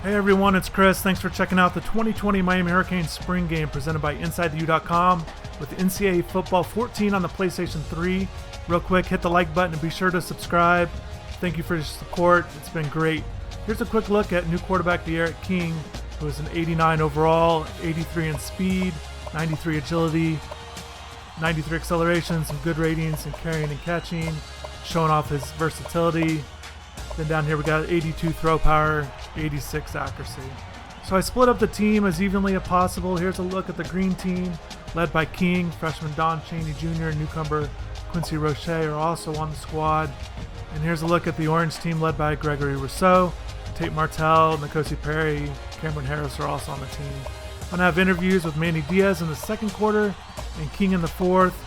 Hey everyone, it's Chris. Thanks for checking out the 2020 Miami Hurricanes spring game presented by InsideTheU.com with NCAA Football 14 on the PlayStation 3. Real quick, hit the like button and be sure to subscribe. Thank you for your support. It's been great. Here's a quick look at new quarterback D'Eriq King, who is an 89 overall, 83 in speed, 93 agility, 93 acceleration, some good ratings in carrying and catching, showing off his versatility. Then down here we got 82 throw power, 86 accuracy. So I split up the team as evenly as possible. Here's a look at the green team, led by King. Freshman Don Chaney Jr. and newcomer Quincy Roche are also on the squad. And here's a look at the orange team, led by Gregory Rousseau. Tate Martell, N'Kosi Perry, Cameron Harris are also on the team. I'm going to have interviews with Manny Diaz in the second quarter and King in the fourth,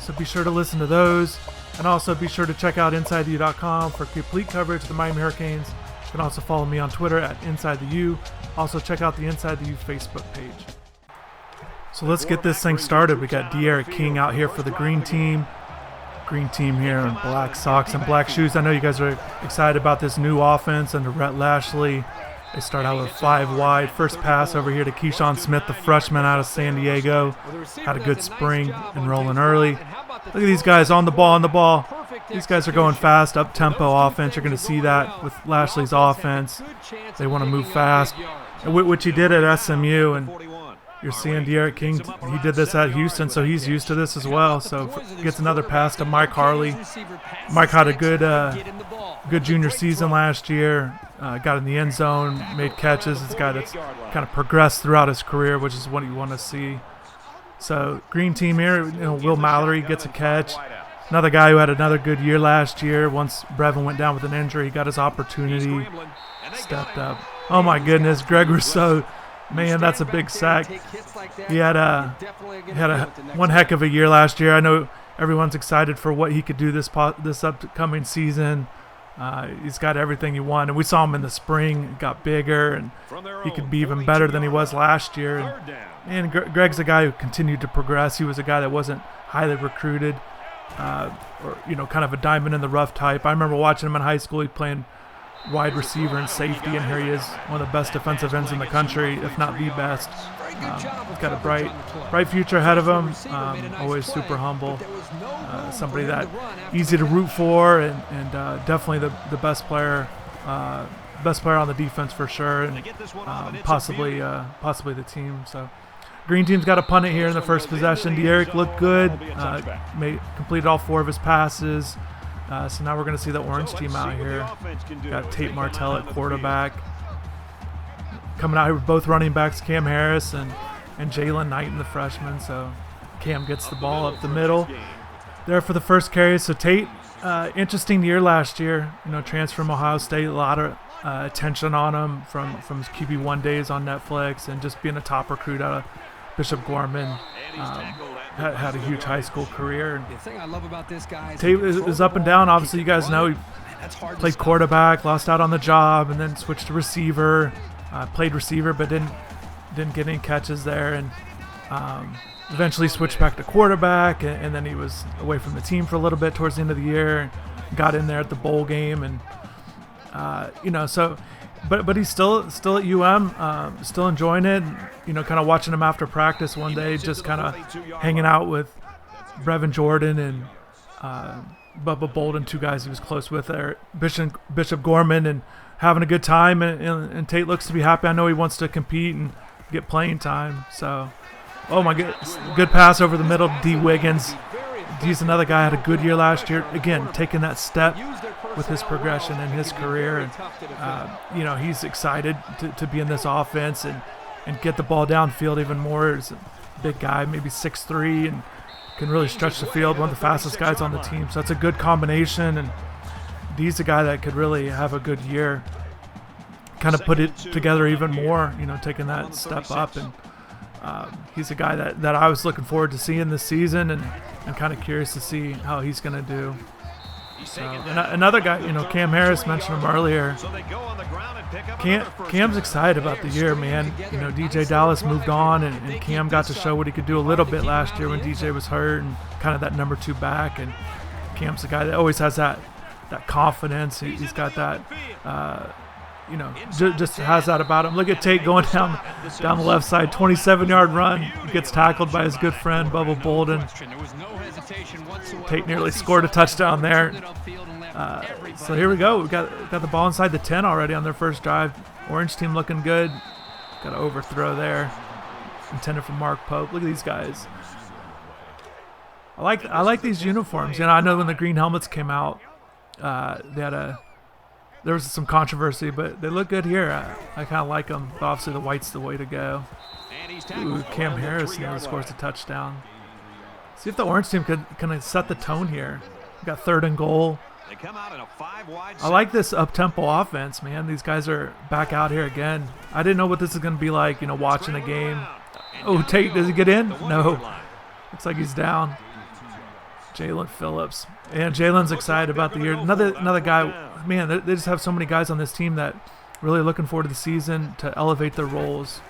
so be sure to listen to those. And also be sure to check out InsideTheU.com for complete coverage of the Miami Hurricanes. You can also follow me on Twitter at InsideTheU. Also check out the InsideTheU Facebook page. So let's get this thing started. We got D'Eriq King out here for the green team. Green team here in black socks and black shoes. I know you guys are excited about this new offense under Rhett Lashley. They start out with 5 wide. First pass over here to Keyshawn Smith, the freshman out of San Diego. Had a good spring and rolling early. Look at these guys on the ball, These guys are going fast, up-tempo offense. You're going to see that with Lashley's offense. They want to move fast, which he did at SMU. And you're seeing D'Eriq King, he did this at Houston, so he's used to this as well. So gets another pass to Mike Harley. Mike had a good junior season last year. Got in the end zone, made catches. It's a guy that's kind of progressed throughout his career, which is what you want to see. So green team here, Will Mallory gets a catch. Another guy who had another good year last year. Once Brevin went down with an injury, he got his opportunity, stepped up. Oh my goodness, Greg Rousseau, man, that's a big sack. He had one heck of a year last year. I know everyone's excited for what he could do this upcoming season. He's got everything you want, and we saw him in the spring. Got bigger, and he could be even better than he was last year. And Greg's a guy who continued to progress. He was a guy that wasn't highly recruited, or kind of a diamond in the rough type. I remember watching him in high school. He playing wide receiver and safety, and here he is, one of the best defensive ends in the country, if not the best. He's got a bright future ahead of him. Always super humble. Somebody that easy to root for, and definitely the best player on the defense for sure, and possibly the team. So green team's got to punt it here in the first possession. D'Eriq looked good. Completed all 4 of his passes. So now we're going to see the orange team out here. Got Tate Martell at quarterback. Coming out here with both running backs, Cam Harris and Jalen Knighton, the freshman. So Cam gets the ball up the middle there for the first carry. So Tate, interesting year last year. Transfer from Ohio State. A lot of attention on him from his QB1 days on Netflix, and just being a top recruit out of Bishop Gorman. Had a huge high school career. Tate is up and down. Obviously, you guys know he played quarterback, lost out on the job, and then switched to receiver. Played receiver, but didn't get any catches there, and eventually switched back to quarterback. And then he was away from the team for a little bit towards the end of the year. Got in there at the bowl game, and so. But he's still at UM, still enjoying it. Kind of watching him after practice one day, just kind of hanging out with Brevin Jordan and Bubba Bolden, 2 guys he was close with there, Bishop Gorman, and having a good time. And Tate looks to be happy. I know he wants to compete and get playing time. So, oh my goodness, good pass over the middle to D. Wiggins. He's another guy had a good year last year. Again, taking that step with his progression in his career, and he's excited to be in this offense and get the ball downfield even more. He's a big guy, maybe 6'3", and can really stretch the field. One of the fastest guys on the team, so that's a good combination. And D's a guy that could really have a good year, kind of put it together even more. Taking that step up, and he's a guy that I was looking forward to seeing this season, and kind of curious to see how he's going to do. So, another guy, Cam Harris, mentioned him earlier. Cam's excited about the year, man. DJ Dallas moved on, and Cam got to show what he could do a little bit last year when DJ was hurt, and kind of that number 2 back. And Cam's a guy that always has that confidence. He's got that you know, just has that about him. Look at Tate going down the left side, 27-yard run. Gets tackled by his good friend, Bubba Bolden. Tate nearly scored a touchdown there. So here we go. We got the ball inside the 10 already on their first drive. Orange team looking good. Got an overthrow there, intended for Mark Pope. Look at these guys. I like these uniforms. You know, I know when the green helmets came out, there was some controversy, but they look good here. I kind of like them. But obviously, the white's the way to go. Ooh, Cam Harris nearly scores a touchdown. See if the orange team can set the tone here. We got 3rd and goal. I like this up-tempo offense, man. These guys are back out here again. I didn't know what this is going to be like, you know, watching the game. Oh, Tate, does he get in? No. Looks like he's down. Jalen Phillips. And Jalen's excited about the year. Another guy, man, they just have so many guys on this team that really looking forward to the season to elevate their roles.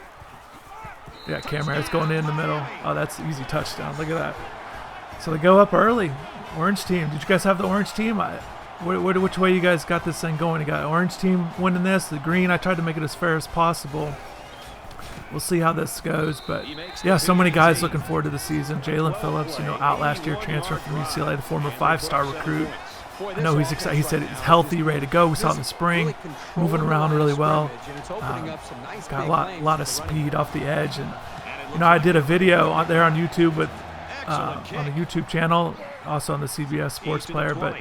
Yeah, Cam Harris going in the middle. Oh, that's an easy touchdown. Look at that. So they go up early. Orange team. Did you guys have the orange team? Which way you guys got this thing going? You got orange team winning this. The green, I tried to make it as fair as possible. We'll see how this goes. But, yeah, so many guys looking forward to the season. Jalen Phillips, you know, out last year, transfer from UCLA, the former 5-star recruit. I know he's excited. He said he's healthy, ready to go. We saw it in the spring, moving around really well. Got a lot of speed off the edge. And, you know, I did a video there on YouTube with on the YouTube channel, also on the CBS Sports Player, but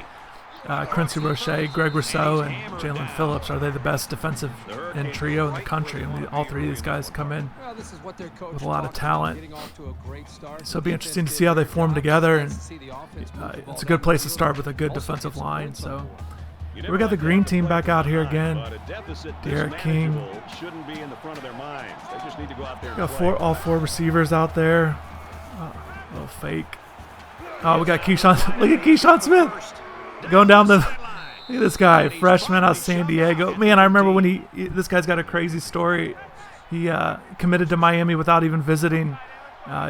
Quincy Roche, Greg Rousseau, and Jalen Phillips, are they the best defensive end trio in the country? And all three of these guys come in with a lot of talent. So it'll be interesting to see how they form together, and it's a good place to start with a good defensive line. So we got the green team back out here again. Derek King. Got all four receivers out there. A little fake. Oh, we got Keyshawn. Look at Keyshawn Smith going down the. Look at this guy, freshman out of San Diego. Man, I remember when this guy's got a crazy story. He committed to Miami without even visiting.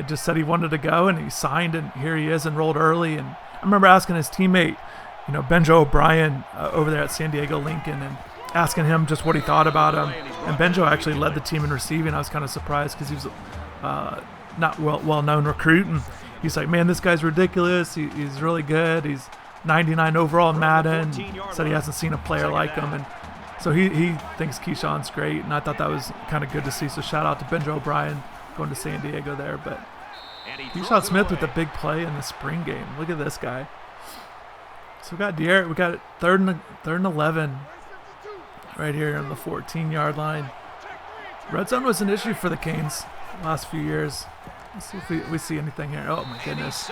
Just said he wanted to go, and he signed, and here he is, enrolled early. And I remember asking his teammate, you know, Benjo O'Brien over there at San Diego Lincoln, and asking him just what he thought about him. And Benjo actually led the team in receiving. I was kind of surprised because he was not well-known recruit, and he's like, man, this guy's ridiculous. He's really good. He's 99 overall in Madden. Said he hasn't seen a player like him, and so he thinks Keyshawn's great, and I thought that was kind of good to see. So shout out to Benjo O'Brien going to San Diego there. But Keyshawn Smith with the big play in the spring game. Look at this guy. So we got Derek. We got it third and 11 right here on the 14-yard line. Red zone was an issue for the Canes last few years. Let's see if we see anything here. Oh my goodness.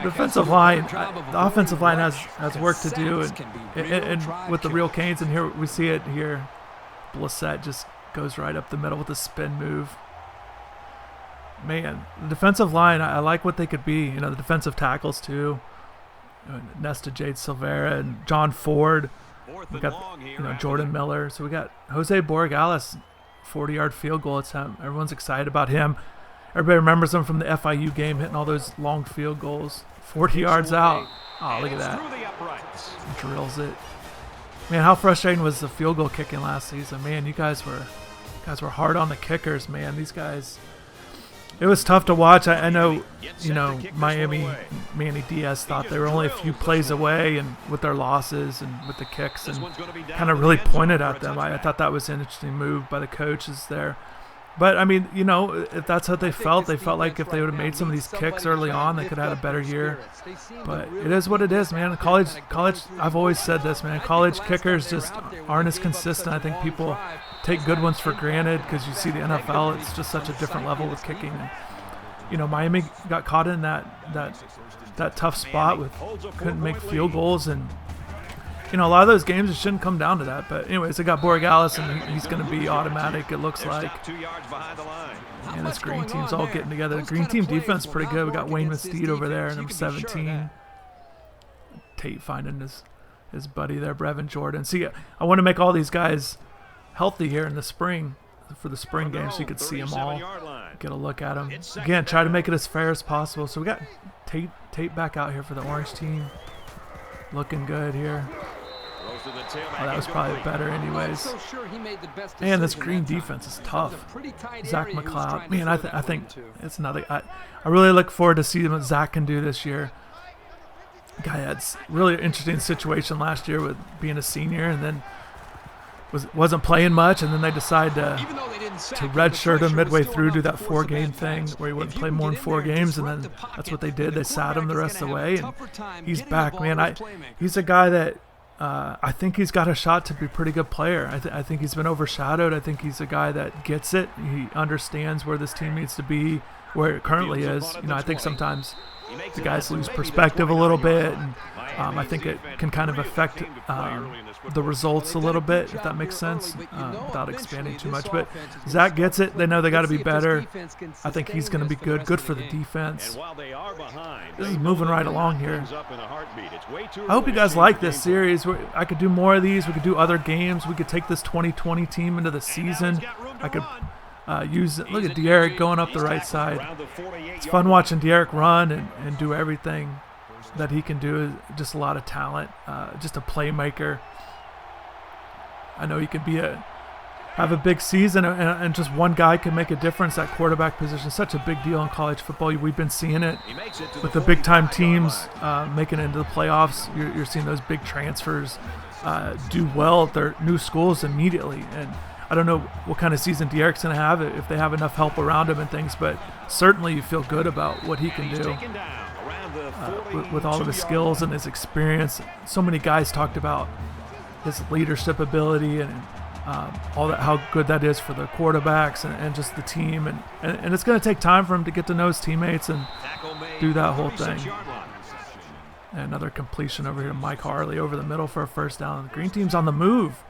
Defensive line, the offensive line has work to do, and with the real Canes, and here we see it here. Blissett just goes right up the middle with a spin move. Man, the defensive line, I like what they could be. You know, the defensive tackles too. Nesta Jade Silvera and John Ford. We got Jordan Miller. So we got Jose Borregales, 40-yard field goal. Everyone's excited about him. Everybody remembers him from the FIU game, hitting all those long field goals. 40 yards out. Oh, look at that. Drills it. Man, how frustrating was the field goal kicking last season? Man, you guys were hard on the kickers, man. These guys, it was tough to watch. I know, Miami, Manny Diaz thought they were only a few plays away, and with their losses and with the kicks, and kind of really pointed at them. I thought that was an interesting move by the coaches there. But, I mean, if that's how they felt like if they would have made some of these kicks early on, they could have had a better year. But it is what it is, man. College, I've always said this, man. College kickers just aren't as consistent. I think people take good ones for granted because you see the NFL, it's just such a different level with kicking. And, Miami got caught in that tough spot with couldn't make field goals, and a lot of those games, it shouldn't come down to that. But anyways, they got Borregales, and he's going to be automatic, it looks like. And this green team's all getting together. The green team defense is pretty good. We got Wayne Mestede over there, number 17. Tate finding his buddy there, Brevin Jordan. See, I want to make all these guys healthy here in the spring for the spring game so you could see them all, get a look at them. Again, try to make it as fair as possible. So we got Tate back out here for the orange team. Looking good here. Oh, that was probably better anyways. Man, this Green defense is tough. Zach McLeod. Man, I think it's another. I really look forward to seeing what Zach can do this year. Guy had really interesting situation last year with being a senior, and then wasn't playing much, and then they decided to redshirt him midway through, do that 4-game thing where he wouldn't play more than 4 games, and then that's what they did. They sat him the rest of the way, and he's back, man. He's a guy that I think he's got a shot to be a pretty good player. I think he's been overshadowed. I think he's a guy that gets it. He understands where this team needs to be, where it currently is. I think sometimes the guys lose perspective a little bit, and I think it can kind of affect the results a little bit, if that makes sense, without expanding too much. But Zach gets it. They know they got to be better. I think he's going to be good for the defense. This is moving right along here. I hope you guys like this series. I could do more of these. We could do other games. We could take this 2020 team into the season. I could look at De'Eric going up the right side. It's fun watching De'Eric run and do everything that he can do. Just a lot of talent, just a playmaker. I know he could have a big season, and just one guy can make a difference. That quarterback position is such a big deal in college football. We've been seeing it with the big-time teams making it into the playoffs. You're seeing those big transfers do well at their new schools immediately, and I don't know what kind of season De'Eric's going to have, if they have enough help around him and things, but certainly you feel good about what he can do with all of his skills and his experience. So many guys talked about his leadership ability and all that, how good that is for the quarterbacks and just the team. And it's going to take time for him to get to know his teammates and do that whole thing. And another completion over here to Mike Harley over the middle for a first down. The green team's on the move.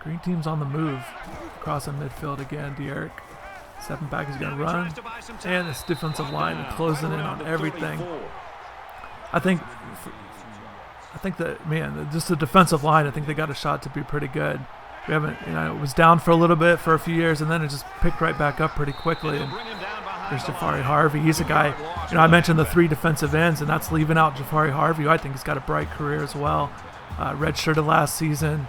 Green team's on the move. Crossing midfield again, De'Eric. Stepping back, he's going to run. And this defensive line closing in on everything. I think that, man, just the defensive line, I think they got a shot to be pretty good. We haven't, it was down for a little bit for a few years, and then it just picked right back up pretty quickly. And there's Jafari Harvey. He's a guy, I mentioned the 3 defensive ends, and that's leaving out Jafari Harvey, who I think has got a bright career as well. Redshirted last season,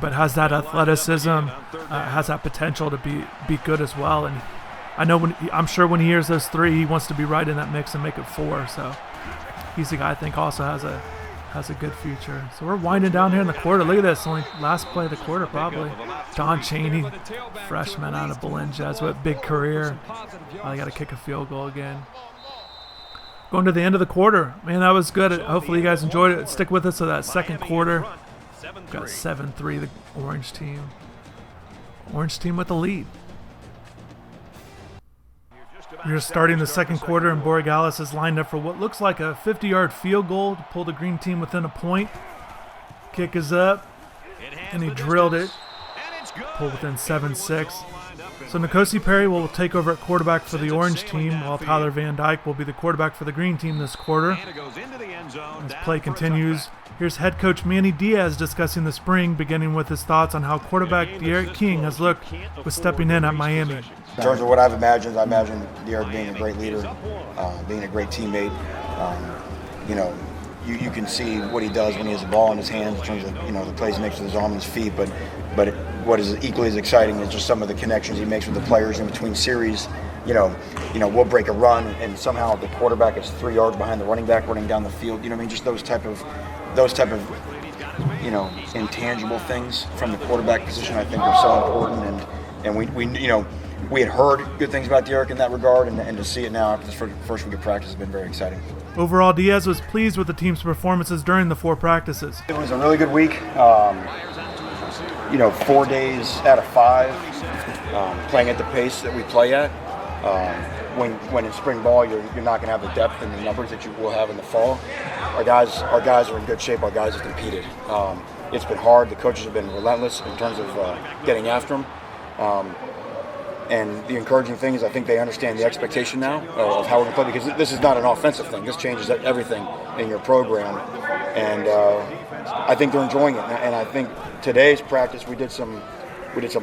but has that athleticism, has that potential to be good as well. And I know I'm sure when he hears those 3, he wants to be right in that mix and make it 4. So he's a guy I think also has a good future. So we're winding down here in the quarter. Look at this, only last play of the quarter probably. Don Chaney, freshman out of Belenja, what big career. They got to kick a field goal again. Going to the end of the quarter. Man, that was good. Hopefully you guys enjoyed it. Stick with us to that second quarter. Got 7-3, the orange team. Orange team with the lead. We're starting the second quarter, and Borregales is lined up for what looks like a 50-yard field goal to pull the green team within a point. Kick is up, and he drilled it. Pull within 7-6. So Nkosi Perry will take over at quarterback for the orange team, while Tyler Van Dyke will be the quarterback for the green team this quarter. As play continues, here's head coach Manny Diaz discussing the spring, beginning with his thoughts on how quarterback De'Eric King has looked with stepping in at Miami. In terms of what I've imagined, I imagine De'Eric being a great leader, being a great teammate. You can see what he does when he has the ball in his hands in terms of the plays he makes with his arm and his feet. But what is equally as exciting is just some of the connections he makes with the players in between series. We'll break a run and somehow the quarterback is 3 yards behind the running back running down the field. Just those type of intangible things from the quarterback position I think are so important. And we had heard good things about De'Eric in that regard, and to see it now after the first week of practice has been very exciting. Overall, Diaz was pleased with the team's performances during the 4 practices. It was a really good week. 4 days out of 5, playing at the pace that we play at. When in spring ball, you're not going to have the depth and the numbers that you will have in the fall. Our guys are in good shape. Our guys have competed. It's been hard. The coaches have been relentless in terms of getting after them. And the encouraging thing is I think they understand the expectation now of how we're going to play, because this is not an offensive thing. This changes everything in your program. And I think they're enjoying it. And I think today's practice, we did some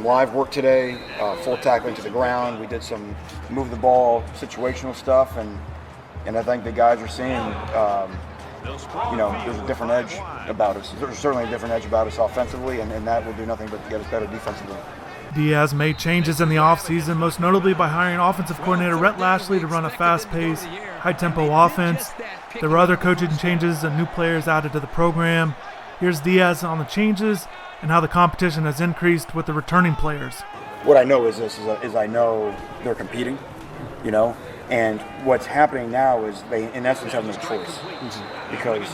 live work today, full tackling to the ground. We did some move the ball, situational stuff. And I think the guys are seeing there's a different edge about us. There's certainly a different edge about us offensively, and that will do nothing but get us better defensively. Diaz made changes in the offseason, most notably by hiring offensive coordinator Rhett Lashley to run a fast-paced, high-tempo offense. There were other coaching changes and new players added to the program. Here's Diaz on the changes and how the competition has increased with the returning players. What I know is I know they're competing, and what's happening now is they, in essence, have no choice. Because,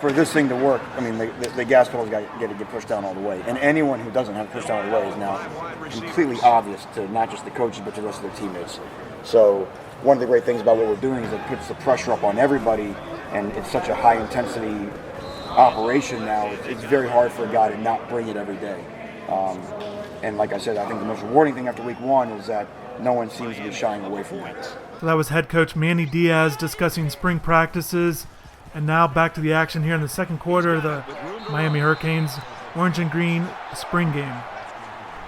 for this thing to work, I mean, the gas pedal's got to get pushed down all the way. And anyone who doesn't have it pushed down all the way is now completely obvious to not just the coaches, but to the rest of their teammates. So one of the great things about what we're doing is it puts the pressure up on everybody, and it's such a high-intensity operation now. It's very hard for a guy to not bring it every day. And like I said, I think the most rewarding thing after week one is that no one seems to be shying away from it. So that was head coach Manny Diaz discussing spring practices. And now back to the action here in the second quarter, the Miami Hurricanes orange and green spring game.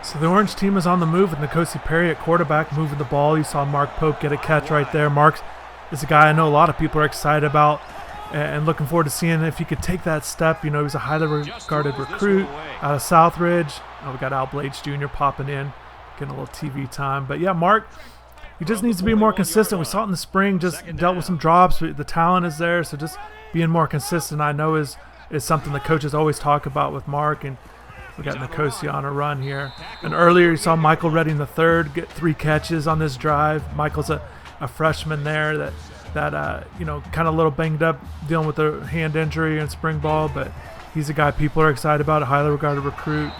So the orange team is on the move with N'Kosi Perry at quarterback moving the ball. You saw Mark Pope get a catch right there. Mark is a guy I know a lot of people are excited about and looking forward to seeing if he could take that step. He's a highly regarded recruit out of Southridge. We got Al Blades Jr. popping in, getting a little TV time. But yeah, Mark, he just needs to be more consistent. We saw it in the spring, just dealt with some drops. The talent is there, so just being more consistent, I know, is something the coaches always talk about with Mark. And we got N'Kosi on a run here. And earlier you saw Michael Redding III get 3 catches on this drive. Michael's a freshman there that kind of a little banged up, dealing with a hand injury in spring ball, but he's a guy people are excited about, a highly regarded recruit.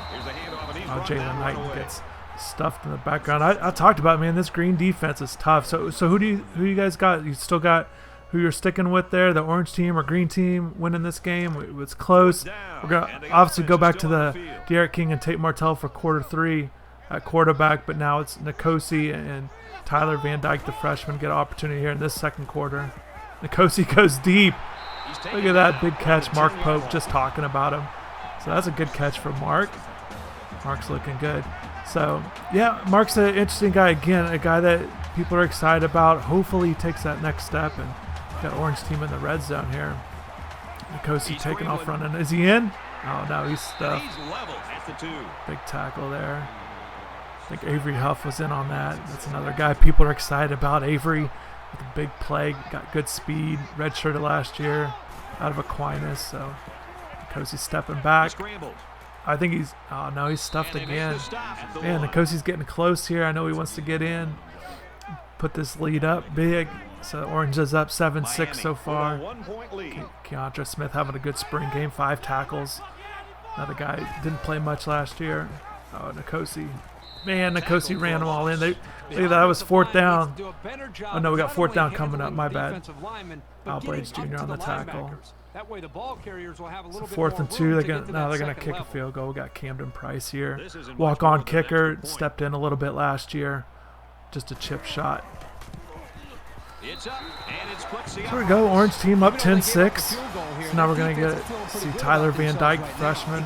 Jalen Knighton gets stuffed in the background. I talked about, man, this green defense is tough. So who you guys got? You still got who you're sticking with there, the orange team or green team winning this game? It's close. We're going to obviously go back to the Derek King and Tate Martell for quarter 3 at quarterback, but now it's N'Kosi and Tyler Van Dyke, the freshman, get an opportunity here in this second quarter. N'Kosi goes deep. Look at that big catch. Mark Pope just talking about him. So that's a good catch for Mark. Mark's looking good. So, yeah, Mark's an interesting guy. Again, a guy that people are excited about. Hopefully he takes that next step and got orange team in the red zone here. N'Kosi taking off running. Is he in? Oh, no, he's stuffed. Big tackle there. I think Avery Huff was in on that. That's another guy people are excited about. Avery with a big play, got good speed, redshirted last year out of Aquinas. So N'Kosi's stepping back. I think he's stuffed again. Man, N'Kosi's getting close here. I know he wants to get in, put this lead up big. So Orange is up 7-6 so far. Keyshawn Smith having a good spring game, 5 tackles. Another guy didn't play much last year. Oh, N'Kosi. Man, N'Kosi ran them all in. Look at that. That was 4th down. Oh, no, we got 4th down coming up. My bad. Al Blades Jr. on the tackle. So 4th and 2. They're gonna kick a field goal. We got Camden Price here. Walk-on kicker. Stepped in a little bit last year. Just a chip shot. There we go. Orange team up 10-6. So now we're going to see Tyler Van Dyke, freshman,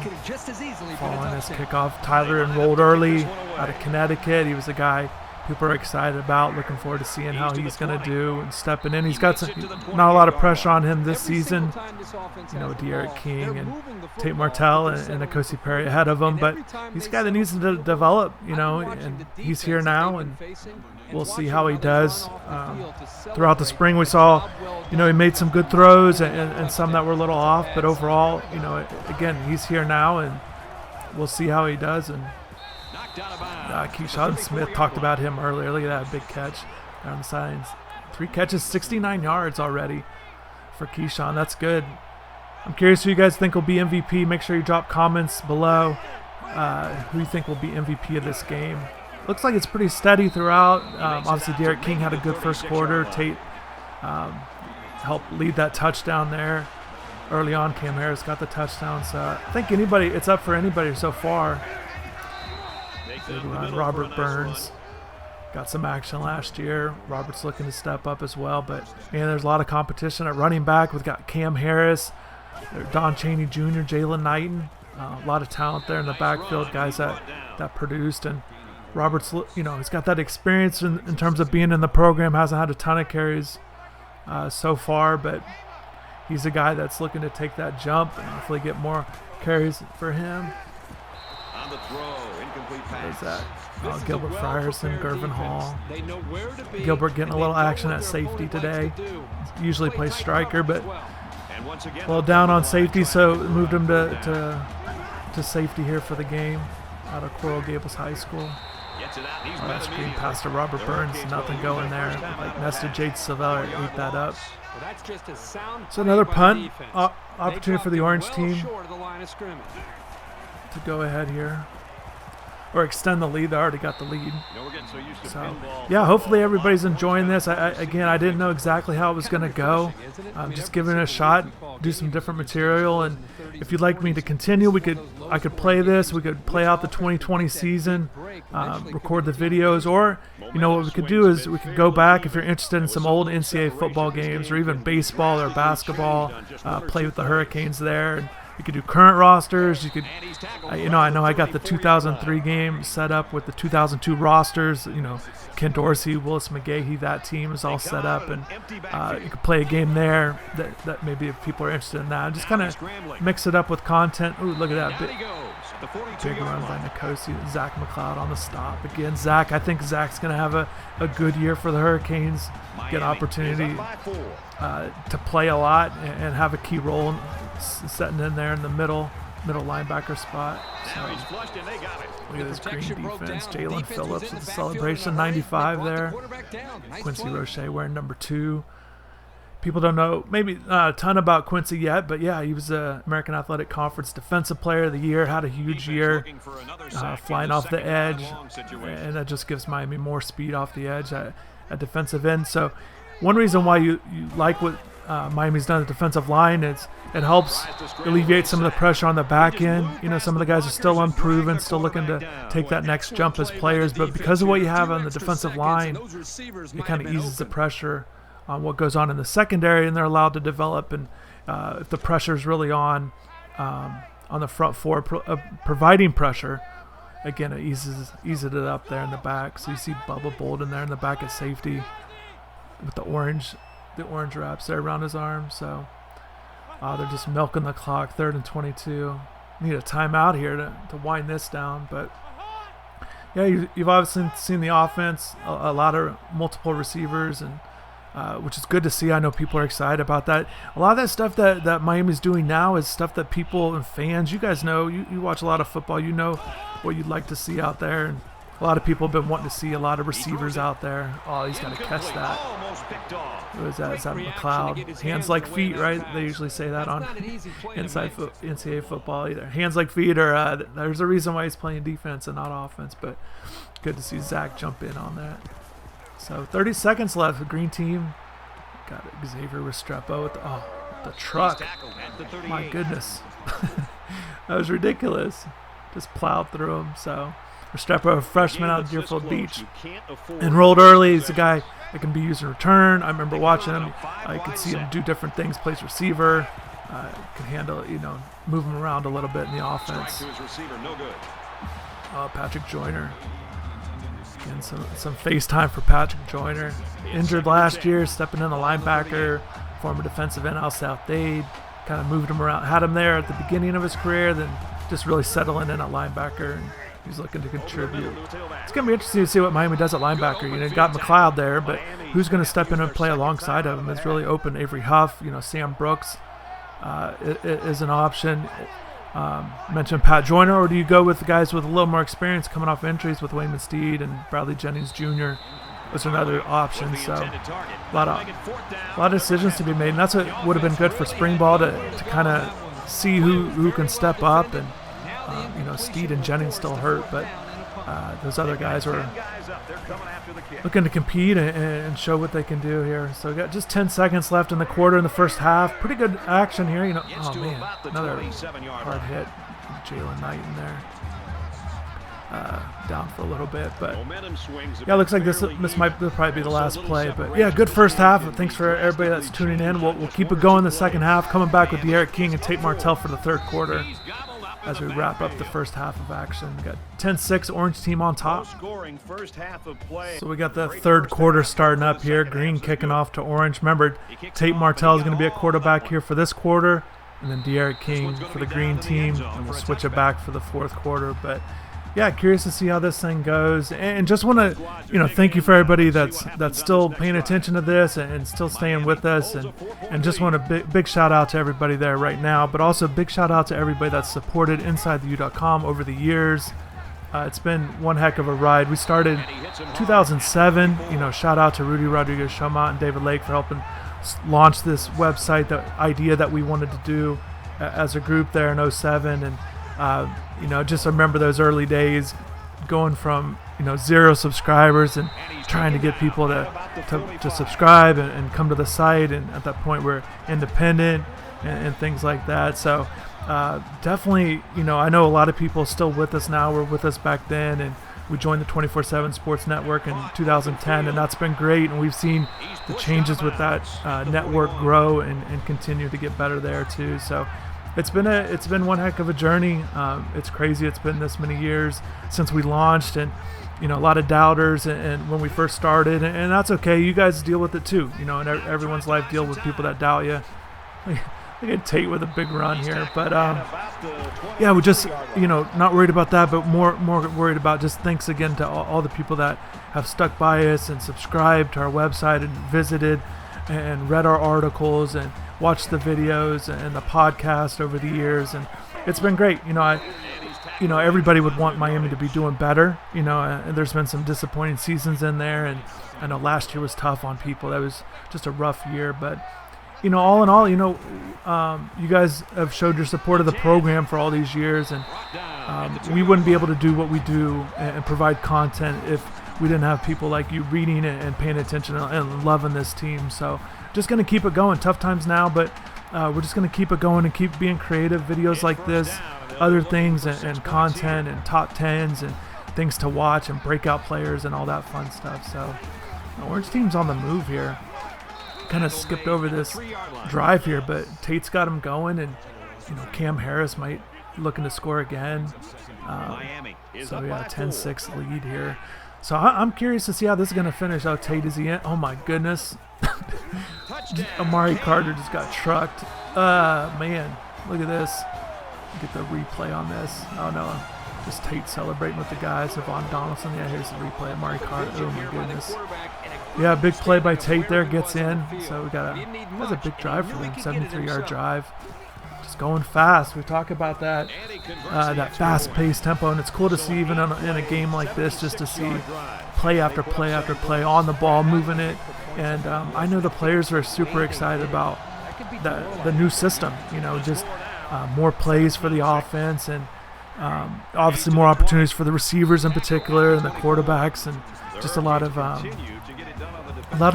following his kickoff. Tyler enrolled early out of Connecticut. He was a guy people are excited about, looking forward to seeing how he's going to do and stepping in. He's got not a lot of pressure on him this season. Derek King and Tate Martell and N'Kosi Perry ahead of him, but he's a guy that needs to develop, and he's here now, and we'll see how he does. Throughout the spring, we saw, he made some good throws and some that were a little off, but overall, again, he's here now, and we'll see how he does. And Keyshawn Smith talked about him earlier. Look at that big catch on the sidelines. 3 catches, 69 yards already for Keyshawn. That's good. I'm curious who you guys think will be MVP. Make sure you drop comments below who you think will be MVP of this game. Looks like it's pretty steady throughout. Obviously, Derek King had a good first quarter. Tate helped lead that touchdown there. Early on, Cam Harris got the touchdown. So I think it's up for anybody so far. Big run. Robert Burns got some action last year. Robert's looking to step up as well. But, man, there's a lot of competition at running back. We've got Cam Harris, Don Chaney Jr., Jalen Knighton. A lot of talent there in the backfield, guys that produced. And Robert's, he's got that experience in terms of being in the program. Hasn't had a ton of carries so far, but he's a guy that's looking to take that jump and hopefully get more carries for him. On the throw, incomplete What is pass. that? Gilbert Frierson, Gervin Hall. Gilbert getting a little action at safety today. Usually plays striker, but a little down on safety, so moved him to safety here for the game out of Coral Gables High School. Screen pass to Robert Burns, nothing going there. Like nested Jade Savella ate that up. So another punt opportunity for the Orange team to go ahead here. Or extend the lead. They already got the lead. So, yeah, hopefully everybody's enjoying this. Again, I didn't know exactly how it was going to go. I'm just giving it a shot, do some different material, and if you'd like me to continue, I could play this. We could play out the 2020 season, record the videos, or what we could do is we could go back if you're interested in some old NCAA football games or even baseball or basketball, play with the Hurricanes there. And you could do current rosters. You could, I know I got the 2003 game set up with the 2002 rosters. Ken Dorsey, Willis McGahee, that team is all set up, and you could play a game there that maybe if people are interested in that. Just kind of mix it up with content. Ooh, look at that big run by Nkosi. Zach McLeod on the stop again. I think Zach's going to have a good year for the Hurricanes. Get an opportunity to play a lot and have a key role setting in there in the middle linebacker spot. So, look at this green defense. Jalen Phillips with the celebration, 95 there. Quincy Roche wearing number 2. People don't know maybe not a ton about Quincy yet, but yeah, he was the American Athletic Conference Defensive Player of the Year, had a huge year, flying off the edge, and that just gives Miami more speed off the edge at defensive end. So one reason why you like what Miami's done at defensive line is it helps alleviate some of the pressure on the back end. Some of the guys are still unproven, still looking to take that next jump as players, but because of what you have on the defensive line, it kind of eases the pressure on what goes on in the secondary, and they're allowed to develop. And if the pressure is really on the front four, providing pressure, again, it eases it up there in the back. So you see Bubba Bolden there in the back at safety with the orange wraps there around his arm. So they're just milking the clock. 3rd and 22. Need a timeout here to wind this down, but yeah, you've obviously seen the offense, a lot of multiple receivers, and which is good to see. I know people are excited about that. A lot of that stuff that Miami's doing now is stuff that people and fans, you guys know, you watch a lot of football, you know what you'd like to see out there, and a lot of people have been wanting to see a lot of receivers out there. Oh, he's got to catch that. What is that? Is that McLeod? Hands like feet, right? They usually say that on NCAA football either. Hands like feet, or there's a reason why he's playing defense and not offense, but good to see Zach jump in on that. So 30 seconds left. The green team got Xavier Restrepo with the truck. My goodness. That was ridiculous. Just plowed through him. So Restrepo, a freshman out of Deerfield Beach, enrolled early. He's a guy that can be used in return. I remember watching him. I could see him do different things, plays receiver, can handle, move him around a little bit in the offense. Patrick Joyner. Again, some face time for Patrick Joyner. Injured last year, stepping in the linebacker, former defensive end out South Dade. Kind of moved him around, had him there at the beginning of his career, then just really settling in at linebacker. And he's looking to contribute. It's going to be interesting to see what Miami does at linebacker. Got McLeod there, but who's going to step in and play alongside of him? It's really open. Avery Huff, Sam Brooks is an option. Mentioned Pat Joyner, or do you go with the guys with a little more experience coming off injuries with Wayman Steed and Bradley Jennings Jr.? Those are another option. So a lot of decisions to be made, and that's what would have been good for spring ball to kind of see who can step up. And Steed and Jennings still hurt, but those other guys are looking to compete and show what they can do here. So we got just 10 seconds left in the quarter in the first half. Pretty good action here. Oh man, another hard hit. Jalen Knight in there. Down for a little bit, but yeah, looks like this might probably be the last play. But yeah, good first half. Thanks for everybody that's tuning in. We'll keep it going the second half. Coming back with De'Eric King and Tate Martell for the third quarter. as we wrap up the first half of action. We got 10-6 Orange team on top. So we got the third quarter starting up here. Green kicking off to Orange. Remember, Tate Martell is going to be at quarterback here for this quarter, and then De'Aaron King for the Green team, and we'll switch it back for the fourth quarter. But yeah, curious to see how this thing goes, and just want to, thank you for everybody that's still paying attention to this and still staying with us, and just want a big shout out to everybody there right now, but also big shout out to everybody that's supported InsideTheU.com over the years. It's been one heck of a ride. We started 2007. Shout out to Rudy Rodriguez Shomont and David Lake for helping launch this website, the idea that we wanted to do as a group there in 07, and just remember those early days going from 0 subscribers and trying to get people to subscribe and come to the site, and at that point we're independent and things like that. So definitely, I know a lot of people still with us now. Were with us back then, and we joined the 24/7 Sports Network in 2010, and that's been great, and we've seen the changes with that network grow and continue to get better there too. So it's been one heck of a journey. It's crazy. It's been this many years since we launched, and a lot of doubters and when we first started, and that's okay. You guys deal with it too. And everyone's life deal with people that doubt you. Look at Tate with a big run here, but yeah, we just not worried about that, but more worried about just thanks again to all the people that have stuck by us and subscribed to our website and visited and read our articles and watched the videos and the podcast over the years, and it's been great. Everybody would want Miami to be doing better. And there's been some disappointing seasons in there, and I know last year was tough on people. That was just a rough year, but all in all, you guys have showed your support of the program for all these years, and we wouldn't be able to do what we do and provide content if we didn't have people like you reading it and paying attention and loving this team. So just going to keep it going. Tough times now, but we're just going to keep it going and keep being creative. Videos like this, other things, and content and top 10s and things to watch and breakout players and all that fun stuff. So the Orange team's on the move here. Kind of skipped over this drive here, but Tate's got him going, and Cam Harris might looking to score again. So yeah, 10-6 lead here. So I'm curious to see how this is going to finish. Oh, Tate, is he in? Oh my goodness. Amari Carter just got trucked. Man, look at this. Get the replay on this. Oh no, just Tate celebrating with the guys. Yvonne Donaldson. Yeah, here's the replay. Amari Carter. Oh my goodness. Yeah, big play by Tate there, gets in. So that's a big drive for them, 73-yard drive. Just going fast. We talk about that fast-paced tempo, and it's cool to see even in a game like this, just to see play after play after play on the ball, moving it. And I know the players are super excited about the new system. Just more plays for the offense, and obviously more opportunities for the receivers in particular and the quarterbacks, and just a lot of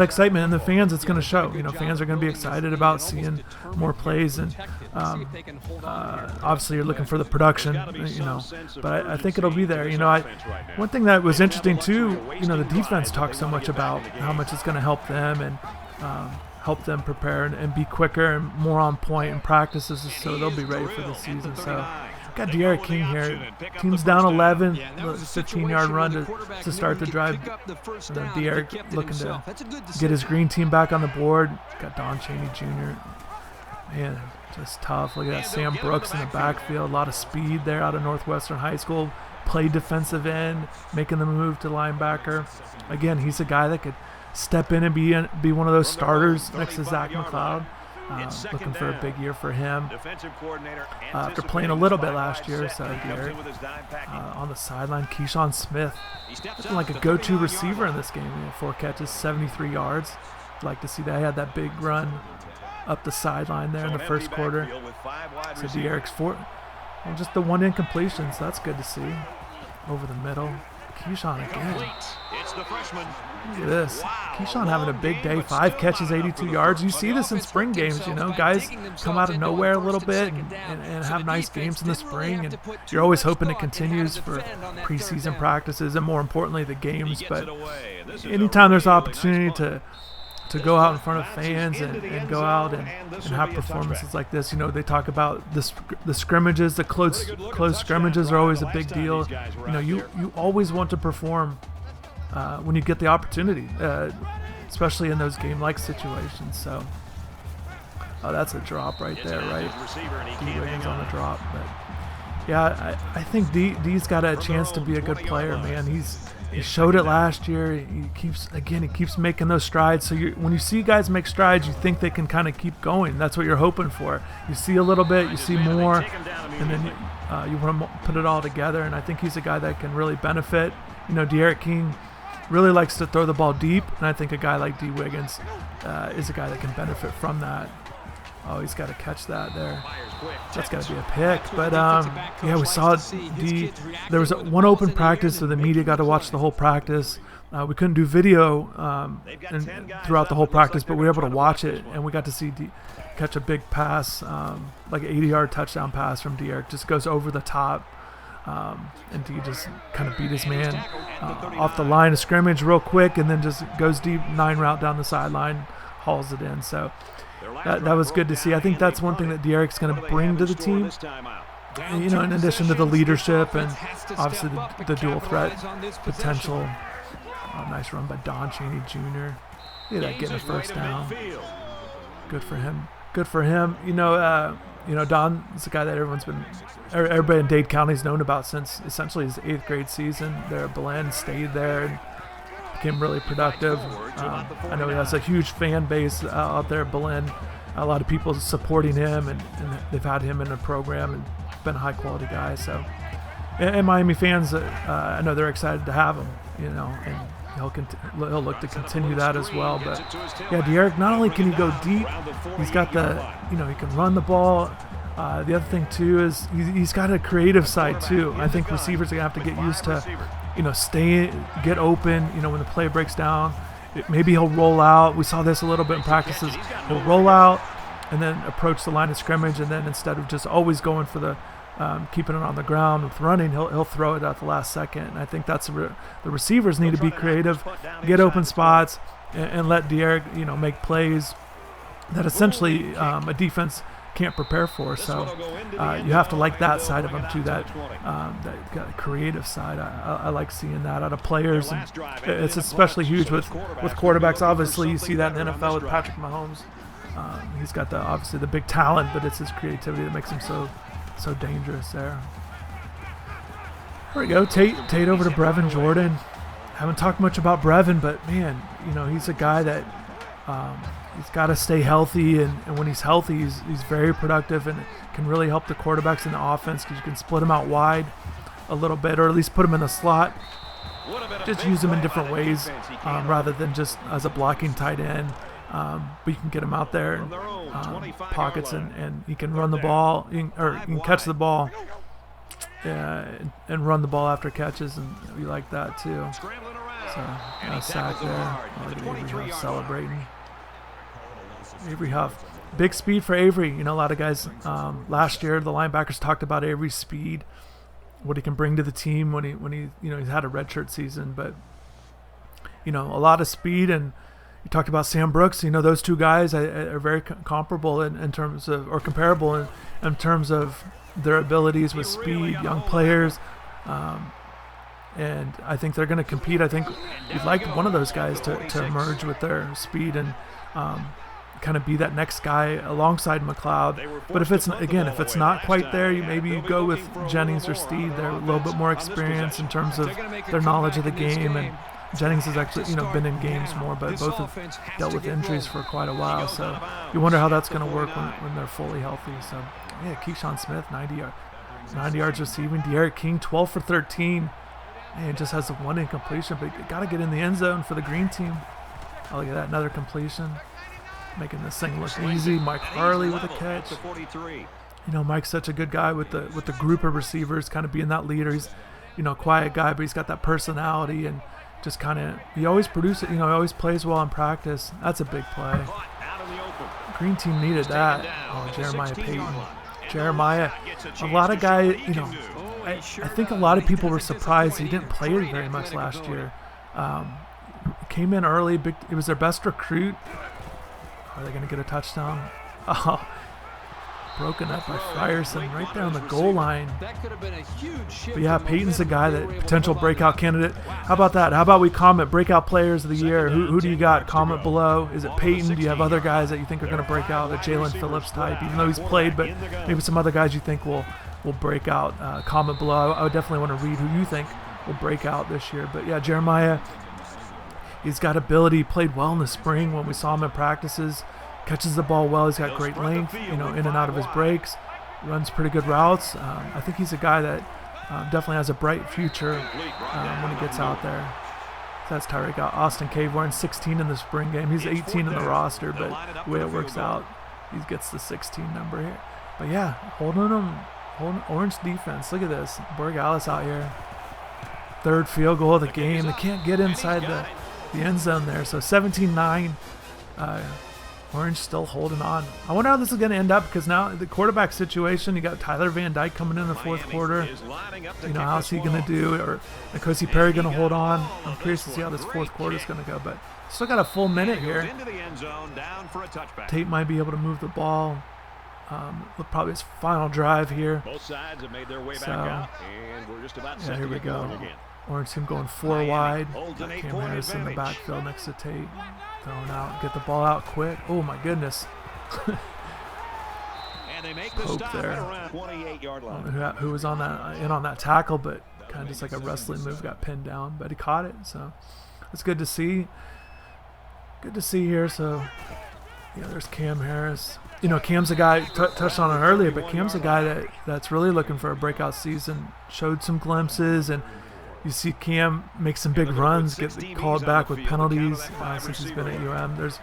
excitement, and the fans, it's going to show. Fans are going to be excited about seeing more plays, and obviously you're looking for the production, but I think it'll be there. One thing that was interesting too, the defense talks so much about how much it's going to help them and help them prepare and be quicker and more on point in practices, so they'll be ready for the season. So got De'Aaron King here. Team's down 11, 15-yard run to start the drive. And then De'Aaron looking to get his green team back on the board. Got Don Chaney Jr. Man, just tough. Look at that. Sam Brooks in the backfield. A lot of speed there out of Northwestern High School. Played defensive end, making the move to linebacker. Again, he's a guy that could step in and be one of those starters next to Zach McLeod. Looking for a big year for him after playing a little bit last year. So Garrett on the sideline. Keyshawn Smith looking like a go-to receiver in this game. 4 catches, 73 yards. Like to see that. He had that big run up the sideline there in the first quarter. So De'Eric's just the one incompletion, so that's good to see. Over the middle. Keyshawn again. Look at this. Keyshawn having a big day. 5 catches, 82 yards. You see this in spring games, Guys come out of nowhere a little bit and have nice games in the spring. And you're always hoping it continues for preseason practices and, more importantly, the games. But anytime there's opportunity to to go out in front of fans and go out and have performances like this. They talk about the scrimmages, the close scrimmages are always a big deal. You always want to perform when you get the opportunity, especially in those game-like situations. So, that's a drop right there, right? D. Wiggins on the drop, but yeah, I think D's got a chance to be a good player, man. He showed it last year. He keeps making those strides. So when you see guys make strides, you think they can kind of keep going. That's what you're hoping for. You see a little bit, you see more, and then you want to put it all together. And I think he's a guy that can really benefit. De'Aaron King really likes to throw the ball deep, and I think a guy like D. Wiggins is a guy that can benefit from that. Oh, he's got to catch that there. That's got to be a pick. But, yeah, we saw D. There was one open practice, so the media got to watch the whole practice. We couldn't do video throughout the whole practice, but we were able to watch it, and we got to see D catch a big pass, like an 80-yard touchdown pass from De'Aaron. Just goes over the top, and D just kind of beat his man off the line of scrimmage real quick, and then just goes deep 9 route down the sideline, hauls it in. So that was good to see. I think that's one thing that De'Aaron's going to bring to the team. In addition to the leadership and obviously the dual threat potential. Nice run by Don Chaney Jr. Look at that, getting a first down. Good for him. Don is a guy that everybody in Dade County's known about since essentially his 8th grade season there at Belen, stayed there and became really productive. I know he has a huge fan base out there at Belen. A lot of people supporting him, and they've had him in the program and been a high-quality guy. So, and Miami fans, I know they're excited to have him, and he'll look to continue that as well. But, yeah, De'Aaron, not only can he go deep, he's got he can run the ball. The other thing, too, is he's got a creative side, too. I think receivers are going to have to get used to get open, when the play breaks down. Maybe he'll roll out. We saw this a little bit in practices. He'll roll out and then approach the line of scrimmage, and then instead of just always going for the keeping it on the ground with running, he'll throw it at the last second. And I think that's the receivers need to be creative, get open spots, and let De'Aaron, make plays that essentially a defense can't prepare for. So you have to like that side of him too, that creative side. I like seeing that out of players, and it's especially huge with quarterbacks. Obviously you see that in the NFL with Patrick Mahomes. He's got obviously the big talent, but it's his creativity that makes him so dangerous there. There we go. Tate over to Brevin Jordan. Haven't talked much about Brevin, but man, he's a guy that he's got to stay healthy, and when he's healthy, he's very productive and can really help the quarterbacks in the offense because you can split him out wide a little bit, or at least put him in the slot. Just use him in different ways rather than just as a blocking tight end. But you can get him out there in pockets, and he can run the ball, or he can catch the ball and run the ball after catches, and we like that too. So a sack there. Look at Avery Huff celebrating. Avery Huff, big speed for Avery. A lot of guys last year, the linebackers talked about Avery's speed, what he can bring to the team when he he's had a redshirt season, but a lot of speed. And you talked about Sam Brooks. Those two guys are very comparable in terms of, or comparable in terms of their abilities with speed, young players. And I think they're going to compete. I think you'd like one of those guys to emerge with their speed and kind of be that next guy alongside McLeod. But if it's not quite there, you go with Jennings or Steed. They're a little bit more experienced in terms of their knowledge of the game, and Jennings has actually been in games more, but both have dealt with injuries for quite a while. So you wonder how that's going to work when they're fully healthy. So yeah, Keyshawn Smith 90 yards receiving. De'Aaron King 12 for 13. Man, just has one incompletion, but you got to get in the end zone for the green team. Oh, look at that, another completion. Making this thing look easy. Mike Harley with a catch. Mike's such a good guy with the group of receivers, kind of being that leader. He's, quiet guy, but he's got that personality and just kind of, he always produces it. He always plays well in practice. That's a big play. Green team needed that. Oh, Jeremiah Payton. Jeremiah, a lot of guys, I think a lot of people were surprised he didn't play very much last year. came in early. It was their best recruit. Are they going to get a touchdown? Oh, broken up by Frierson right there on the goal line. But yeah, Peyton's a guy that potential breakout candidate. How about that? How about we comment breakout players of the year? Who do you got? Comment below. Is it Peyton? Do you have other guys that you think are going to break out? A Jalen Phillips type, even though he's played, but maybe some other guys you think will break out. Comment below. I would definitely want to read who you think will break out this year. But yeah, Jeremiah, he's got ability. He played well in the spring when we saw him in practices. Catches the ball well. He's got great length, in and out of his breaks. Runs pretty good routes. I think he's a guy that definitely has a bright future when he gets out there. So that's Tyreek. Got Austin Cavorn, 16 in the spring game. He's 18 in the roster, but the way it works out, he gets the 16 number here. But yeah, holding Orange defense. Look at this. Borregales out here. Third field goal of the game. They can't get inside the end zone there. So 17-9. Orange still holding on. I wonder how this is going to end up, because now the quarterback situation, you got Tyler Van Dyke coming in the fourth quarter. How's he going to do? Or N'Kosi Perry going to hold on? I'm curious to see how this fourth quarter is going to go, but still got a full minute here. Tate might be able to move the ball. Probably his final drive here. Both sides have made their way back out, and we're just about here we go. Orange team going 4 wide. Cam Harris in the backfield next to Tate. Throwing out, get the ball out quick. Oh my goodness. Pope there. Who was on that tackle, but kind of just like a wrestling move, got pinned down, but he caught it. So it's good to see. Good to see here. So yeah, there's Cam Harris. Cam's a guy, touched on it earlier, but Cam's a guy that's really looking for a breakout season. Showed some glimpses, and you see Cam make some big runs, get called back with penalties since he's been at There's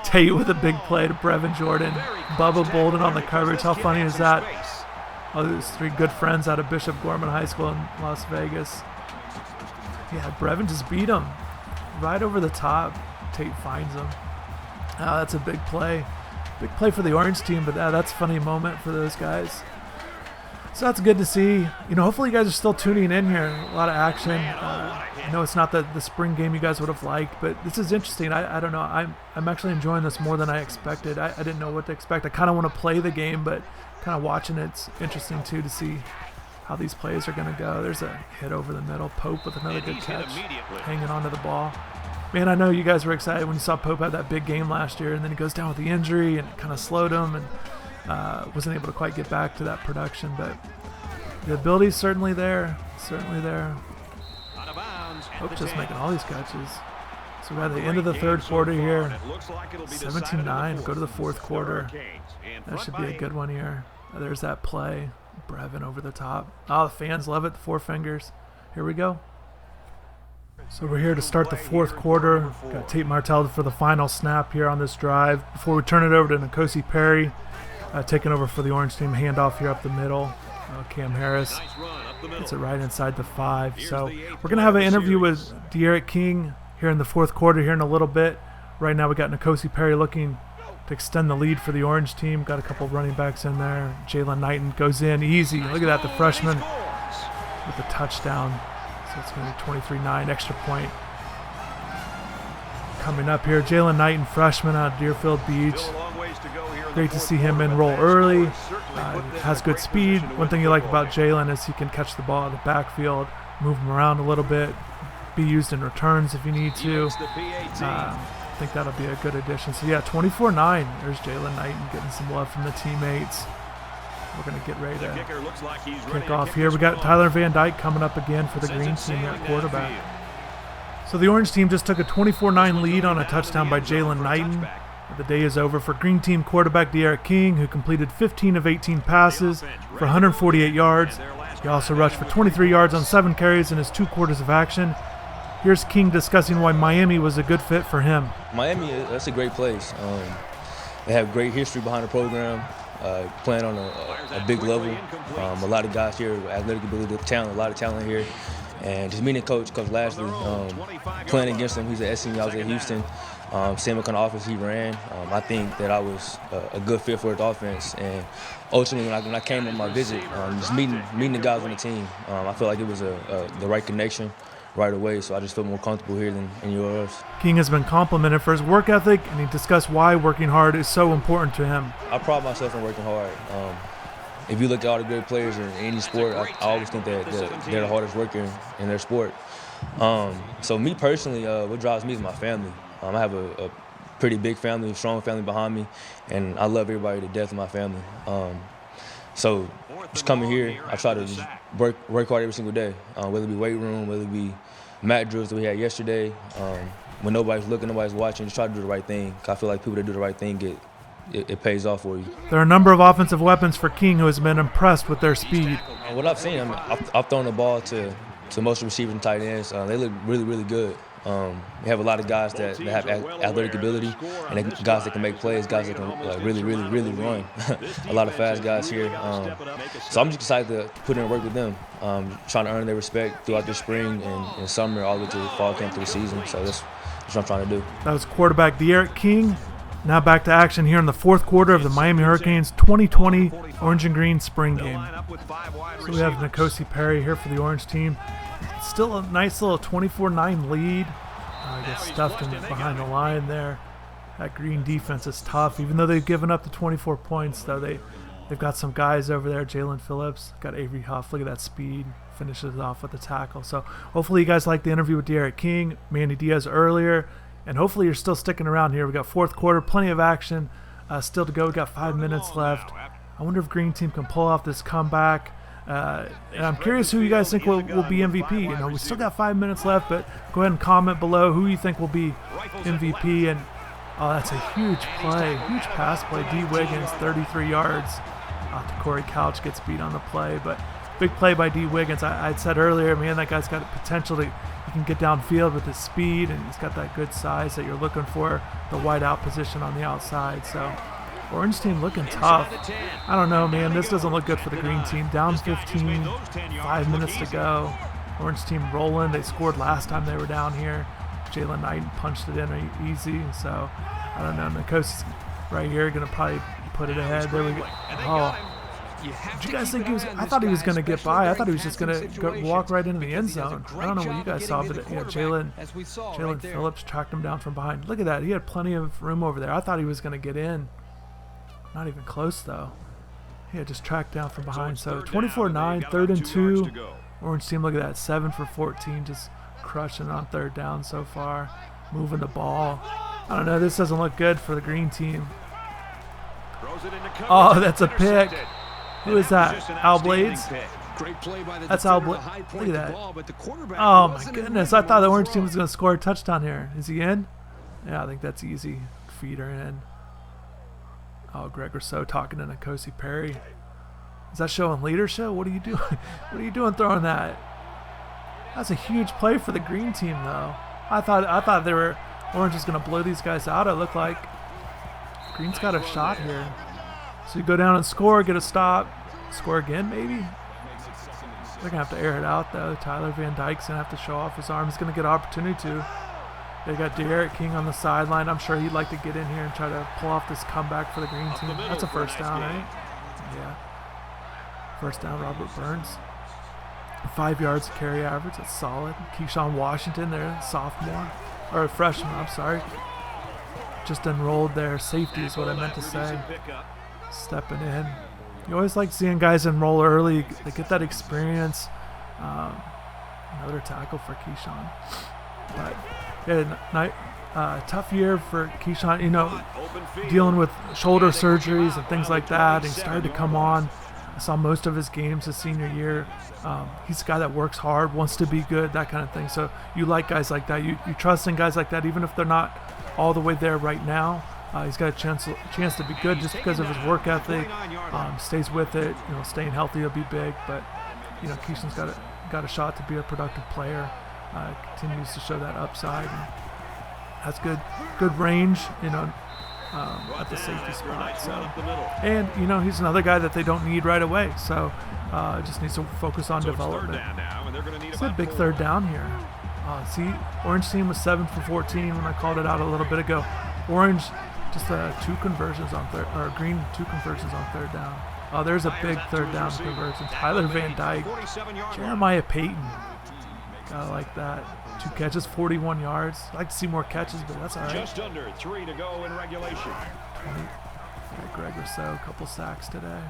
Tate with a big play to Brevin Jordan. Bubba Bolden on the coverage. How funny is that? Oh, there's 3 good friends out of Bishop Gorman High School in Las Vegas. Yeah, Brevin just beat him right over the top. Tate finds him. That's a big play. Big play for the Orange team, but that's a funny moment for those guys. So that's good to see. Hopefully you guys are still tuning in here. A lot of action. I know it's not the spring game you guys would have liked, but this is interesting. I don't know. I'm actually enjoying this more than I expected. I didn't know what to expect. I kind of want to play the game, but kind of watching it's interesting too to see how these plays are going to go. There's a hit over the middle. Pope with another good catch, hanging onto the ball. Man, I know you guys were excited when you saw Pope have that big game last year, and then he goes down with the injury and it kind of slowed him and wasn't able to quite get back to that production, but the ability's certainly there. Pope just making all these catches. So we're at the end of the third quarter here. 17-9, go to the fourth quarter. That should be a good one here. There's that play. Brevin over the top. Oh, the fans love it, the 4 fingers. Here we go. So we're here to start the fourth quarter. Got Tate Martell for the final snap here on this drive. Before we turn it over to N'Kosi Perry, taking over for the Orange team. Handoff here up the middle. Cam Harris gets it right inside the 5. So we're going to have an interview with De'Aaron King here in the fourth quarter here in a little bit. Right now we got N'Kosi Perry looking to extend the lead for the Orange team. Got a couple running backs in there. Jalen Knighton goes in easy. Look at that, the freshman with the touchdown. So it's going to be 23-9, extra point. Coming up here, Jalen Knighton, freshman out of Deerfield Beach. Great to see him enroll early. Has good speed. One thing you like about Jalen is he can catch the ball in the backfield, move him around a little bit, be used in returns if you need to. I think that'll be a good addition. So yeah, 24-9. There's Jalen Knighton getting some love from the teammates. We're going to get ready to kick off here. We got Tyler Van Dyke coming up again for the green team at quarterback. So the Orange team just took a 24-9 lead on a touchdown by Jalen Knighton. The day is over for green team quarterback De'Aaron King, who completed 15 of 18 passes for 148 yards. He also rushed for 23 yards on 7 carries in his 2 quarters of action. Here's King discussing why Miami was a good fit for him. Miami, that's a great place. They have great history behind the program, playing on a big level. A lot of guys here, athletic ability, talent, a lot of talent here. And just meeting Coach Lashley, playing against him, he's at SMU, I was at Houston. Seeing what kind of offense he ran, I think that I was a good fit for his offense. And ultimately, when I came on my visit, just meeting the guys on the team, I felt like it was the right connection. right away. So I just feel more comfortable here than in yours. King has been complimented for his work ethic, and he discussed why working hard is so important to him. I pride myself in working hard. If you look at all the great players in any sport, I always think that they're the hardest worker in their sport. So me personally, what drives me is my family. I have a pretty big family, strong family behind me, and I love everybody to death in my family. So just coming here, I try to just work hard every single day, whether it be weight room, whether it be mat drills that we had yesterday. When nobody's looking, nobody's watching, just try to do the right thing. I feel like people that do the right thing it pays off for you. There are a number of offensive weapons for King who has been impressed with their speed. What I've seen, I've thrown the ball to most receivers and tight ends. They look really, really good. We have a lot of guys that have athletic ability, and guys that can make plays, guys that can really, really, really run. A lot of fast guys here. So I'm just excited to put in work with them, trying to earn their respect throughout the spring and summer, all the way to the fall camp through the season. So that's what I'm trying to do. That was quarterback De'Aaron King. Now back to action here in the fourth quarter of the Miami Hurricanes 2020 Orange and Green spring game. So we have N'Kosi Perry here for the Orange team. Still a nice little 24-9 lead. I guess stuffed him behind the line there. That Green defense is tough. Even though they've given up the 24 points, though, they've got some guys over there. Jalen Phillips, got Avery Huff. Look at that speed. Finishes it off with the tackle. So hopefully you guys liked the interview with De'Aaron King, Manny Diaz earlier. And hopefully you're still sticking around here. We got fourth quarter, plenty of action still to go. We got 5 minutes left. I wonder if Green team can pull off this comeback. And I'm curious who you guys think will be MVP. You know, we still got 5 minutes left, but go ahead and comment below who you think will be MVP. And oh, that's a huge play, huge pass play. D. Wiggins, 33 yards. Corey Couch gets beat on the play, but big play by D. Wiggins. I said earlier, man, that guy's got potential to. He can get downfield with his speed, and he's got that good size that you're looking for, the wide out position on the outside. So Orange team looking tough. I don't know, man. This doesn't look good for the Green team. Down 15, 5 minutes to go. Orange team rolling. They scored last time they were down here. Jalen Knight punched it in easy. So I don't know. N'Kosi's right here going to probably put it ahead. There we go. Oh. Did you guys think he was? I thought he was going to get by. I thought he was just going to walk right into the end zone. I don't know what you guys saw, but Jalen Phillips tracked him down from behind. Look at that. He had plenty of room over there. I thought he was going to get in. Not even close, though. He had just tracked down from behind. So 24-9, 3rd and 2. Orange team, look at that. 7 for 14, just crushing on 3rd down so far. Moving the ball. I don't know. This doesn't look good for the Green team. Oh, that's a pick. Who is that? Al Blades? That's Al Blades. Look at that. Oh, my goodness. I thought the Orange team was going to score a touchdown here. Is he in? Yeah, I think that's easy. Feeder in. Oh, Greg Rousseau talking to N'Kosi Perry. Is that showing leadership? What are you doing? What are you doing throwing that? That's a huge play for the Green team, though. I thought they were Orange was going to blow these guys out. It looked like Green's got a shot here. So you go down and score, get a stop, score again maybe? They're going to have to air it out, though. Tyler Van Dyke's going to have to show off his arm. He's going to get an opportunity to. They got De'Aaron King on the sideline. I'm sure he'd like to get in here and try to pull off this comeback for the Green team. That's a first down, right? Yeah. First down, Robert Burns. 5 yards to carry average. That's solid. Keyshawn Washington there, sophomore. Or freshman, I'm sorry. Just enrolled there. Safety is what I meant to say. Stepping in. You always like seeing guys enroll early. They get that experience. Another tackle for Keyshawn. But yeah, tough year for Keyshawn, you know, dealing with shoulder surgeries and things like that. He started to come on. I saw most of his games his senior year. He's a guy that works hard, wants to be good, that kind of thing. So you like guys like that. You trust in guys like that, even if they're not all the way there right now. He's got a chance to be good just because of his work ethic. Stays with it, you know, staying healthy will be big. But you know, Keyshawn's got a shot to be a productive player. Continues to show that upside. And has good range, you know, at the safety spot. So, and you know, he's another guy that they don't need right away. So, just needs to focus on development. It's a big 3rd down here. See, Orange team was 7 for 14 when I called it out a little bit ago. Orange just 2 conversions on or Green 2 conversions on 3rd down. Oh, there's a big 3rd down conversion. Tyler Van Dyke, Jeremiah Payton. Gotta like that. 2 catches, 41 yards. I'd like to see more catches, but that's all right. Just under 3 to go in regulation. 20. Greg Rousseau, a couple sacks today.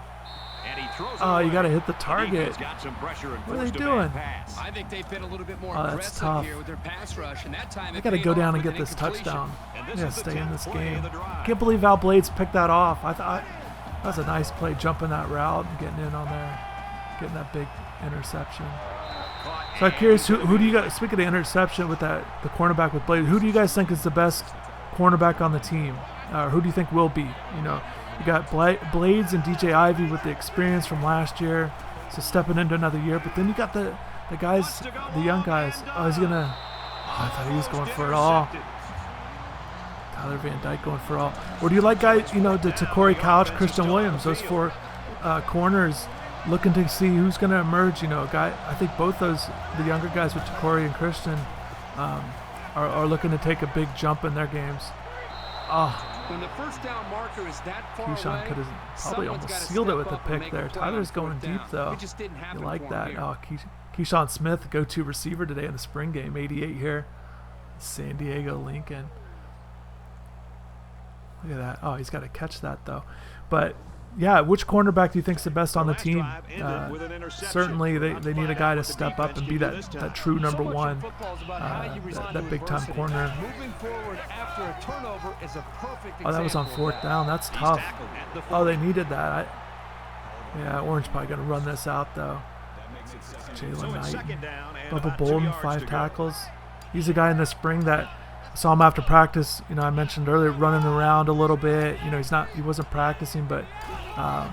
And he throws Oh, you got to hit the target. got some pressure and What are they doing? I think they've been a little bit more that's aggressive tough. here with their pass rush, and that time I got to go down and get this touchdown. I got to stay in this game. Can't believe Al Blades picked that off. I thought that was a nice play, jumping that route and getting in on there, getting that big interception. So I'm curious, who do you guys, speaking of the interception with the cornerback with Blades, who do you guys think is the best cornerback on the team? Who do you think will be? You know, you got Blades and DJ Ivey with the experience from last year, so stepping into another year. But then you got the guys, the young guys. Oh, he's gonna. Oh, I thought he was going for it all. Tyler Van Dyke going for it all. Or do you like guys? You know, the Corey Couch, Christian Williams, those 4 corners, looking to see who's going to emerge. You know, I think both the younger guys with Corey and Christian, are looking to take a big jump in their games. Oh. When the first down marker is that far Keyshawn could have probably almost sealed it with the pick there. Tyler's going deep, though. You like that. Oh, Keyshawn Smith, go-to receiver today in the spring game, 88 here. San Diego Lincoln. Look at that. Oh, he's got to catch that, though. But, yeah, which cornerback do you think is the best on the team? Certainly they need a guy to step up and be that true number 1, that big-time corner. Oh, that was on 4th down. That's tough. Oh, they needed that. Yeah, Orange probably going to run this out, though. Jalen Knight. Bubba Bolden, 5 tackles. He's a guy in the spring that saw him after practice. You know, I mentioned earlier, running around a little bit. You know, he wasn't practicing, but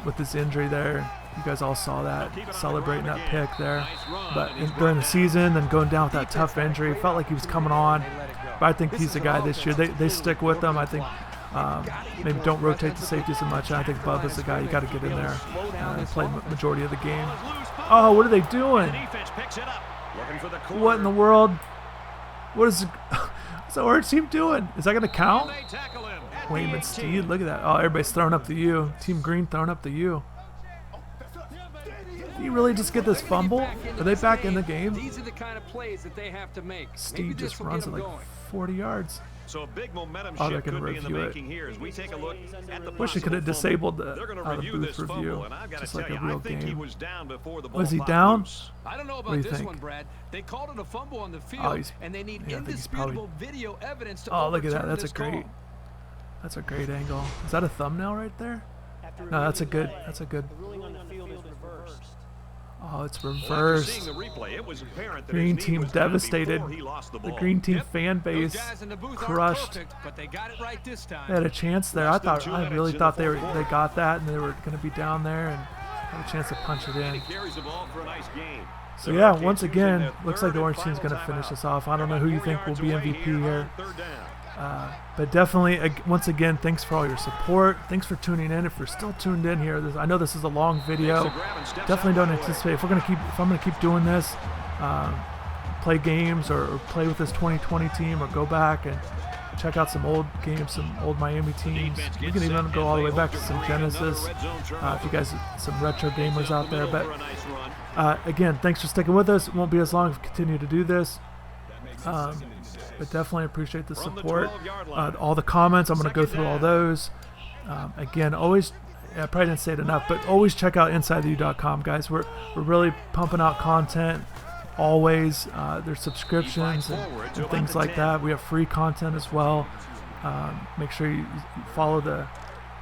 with his injury there, you guys all saw that, celebrating that pick there. But during the season and going down with that tough injury, it felt like he was coming on. But I think he's the guy this year. They stick with him. I think maybe don't rotate the safeties as much. And I think Bubba's the guy you got to get in there and play majority of the game. Oh, what are they doing? What in the world? What is the Orange team doing? Is that going to count? Wayman Steed, look at that. Oh, everybody's throwing up the U. Team Green throwing up the U. Did he really just get this fumble? Are they back in the game? These are the kind of plays that they have to make. Steve just runs it like 40 yards. So a big momentum they're shift going to could be in the review making here as we take a look at the Wish they could have disabled the booth review, just like a real game. Was he down? I don't know What do about you this think? one, Brad. They called it a fumble on the field, and they need I think he's indisputable video evidence to Oh, look at that. overturn That's this call. That's a great angle. Is that a thumbnail right there? No, that's a good. Oh, it's reversed. Green team devastated. The green team fan base crushed. But they got it right this time. They had a chance there. I really thought they got that, and they were going to be down there and had a chance to punch it in. So yeah, once again, looks like the Orange team's going to finish this off. I don't know who you think will be MVP here. But definitely, once again, thanks for all your support. Thanks for tuning in. If you're still tuned in here, I know this is a long video. Definitely don't anticipate if I'm going to keep doing this, play games or play with this 2020 team, or go back and check out some old games, some old Miami teams. We can even go all the way back to some Genesis. If you guys, some retro gamers out there. But again, thanks for sticking with us. It won't be as long if we continue to do this. But definitely appreciate the support. All the comments, I'm going to go through all those. Again, always, I probably didn't say it enough, but always check out InsideTheU.com, guys. We're really pumping out content. Always, there's subscriptions and things like that. We have free content as well. Make sure you follow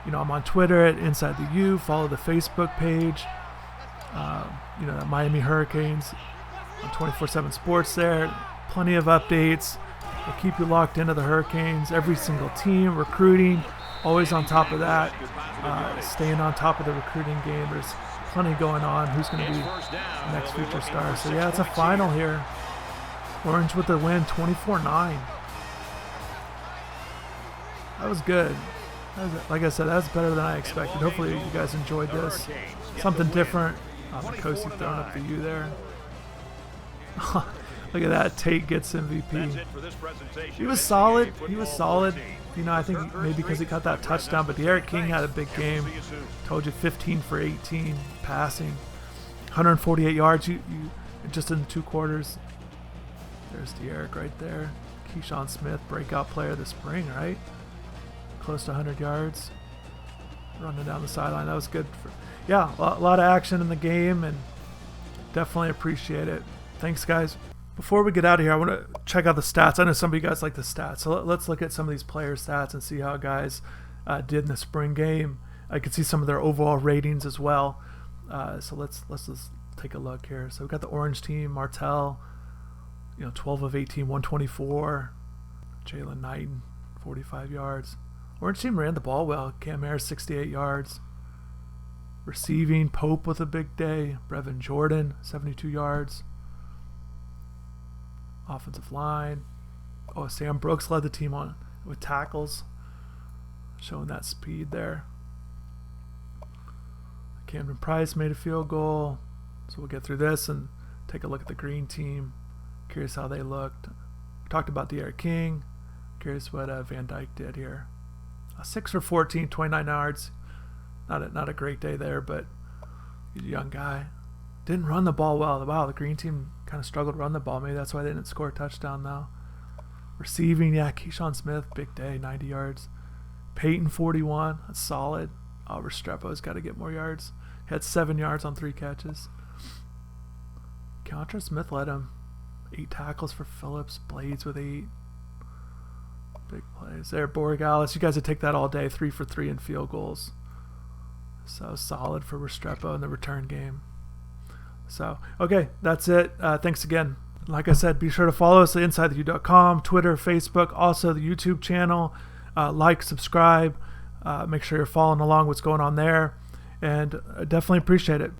I'm on Twitter at InsideTheU. Follow the Facebook page. The Miami Hurricanes on 24/7 Sports there. Plenty of updates. We'll keep you locked into the Hurricanes, every single team, recruiting, always on top of that, staying on top of the recruiting game. There's plenty going on. Who's going to be the next future star? So yeah, it's a final here. Orange with the win, 24-9. That was good. Like I said, that was better than I expected. Hopefully you guys enjoyed this. Something different. Makosi throwing up the U there. Look at that. Tate gets MVP. He was solid. I think maybe because he got that touchdown, but De'Aaron King had a big game. Told you 15 for 18 passing. 148 yards you just in 2 quarters. There's De'Eric right there. Keyshawn Smith, breakout player of the spring, right? Close to 100 yards. Running down the sideline. That was good. Yeah, a lot of action in the game, and definitely appreciate it. Thanks, guys. Before we get out of here, I want to check out the stats. I know some of you guys like the stats. So let's look at some of these player stats and see how guys did in the spring game. I can see some of their overall ratings as well. So let's just take a look here. So we've got the orange team, Martell, 12 of 18, 124. Jalen Knighton, 45 yards. Orange team ran the ball well. Cam Harris, 68 yards. Receiving, Pope with a big day. Brevin Jordan, 72 yards. Offensive line. Oh, Sam Brooks led the team on with tackles, showing that speed there. Camden Price made a field goal. So we'll get through this and take a look at the green team. Curious how they looked. Talked about De'Eric King. Curious what Van Dyke did here. 6 for 14, 29 yards. Not a great day there, but he's a young guy. Didn't run the ball well. Wow, the green team kind of struggled to run the ball. Maybe that's why they didn't score a touchdown, though. Receiving, yeah, Keyshawn Smith, big day, 90 yards. Peyton, 41. That's solid. Restrepo's got to get more yards. He had 7 yards on 3 catches. Keontra Smith led him. 8 tackles for Phillips. Blades with 8. Big plays there. Borregales, you guys would take that all day. 3 for 3 in field goals. So solid for Restrepo in the return game. So, okay, that's it. Thanks again. Like I said, be sure to follow us at InsideTheU.com, Twitter, Facebook, also the YouTube channel. Like, subscribe. Make sure you're following along what's going on there. And I definitely appreciate it.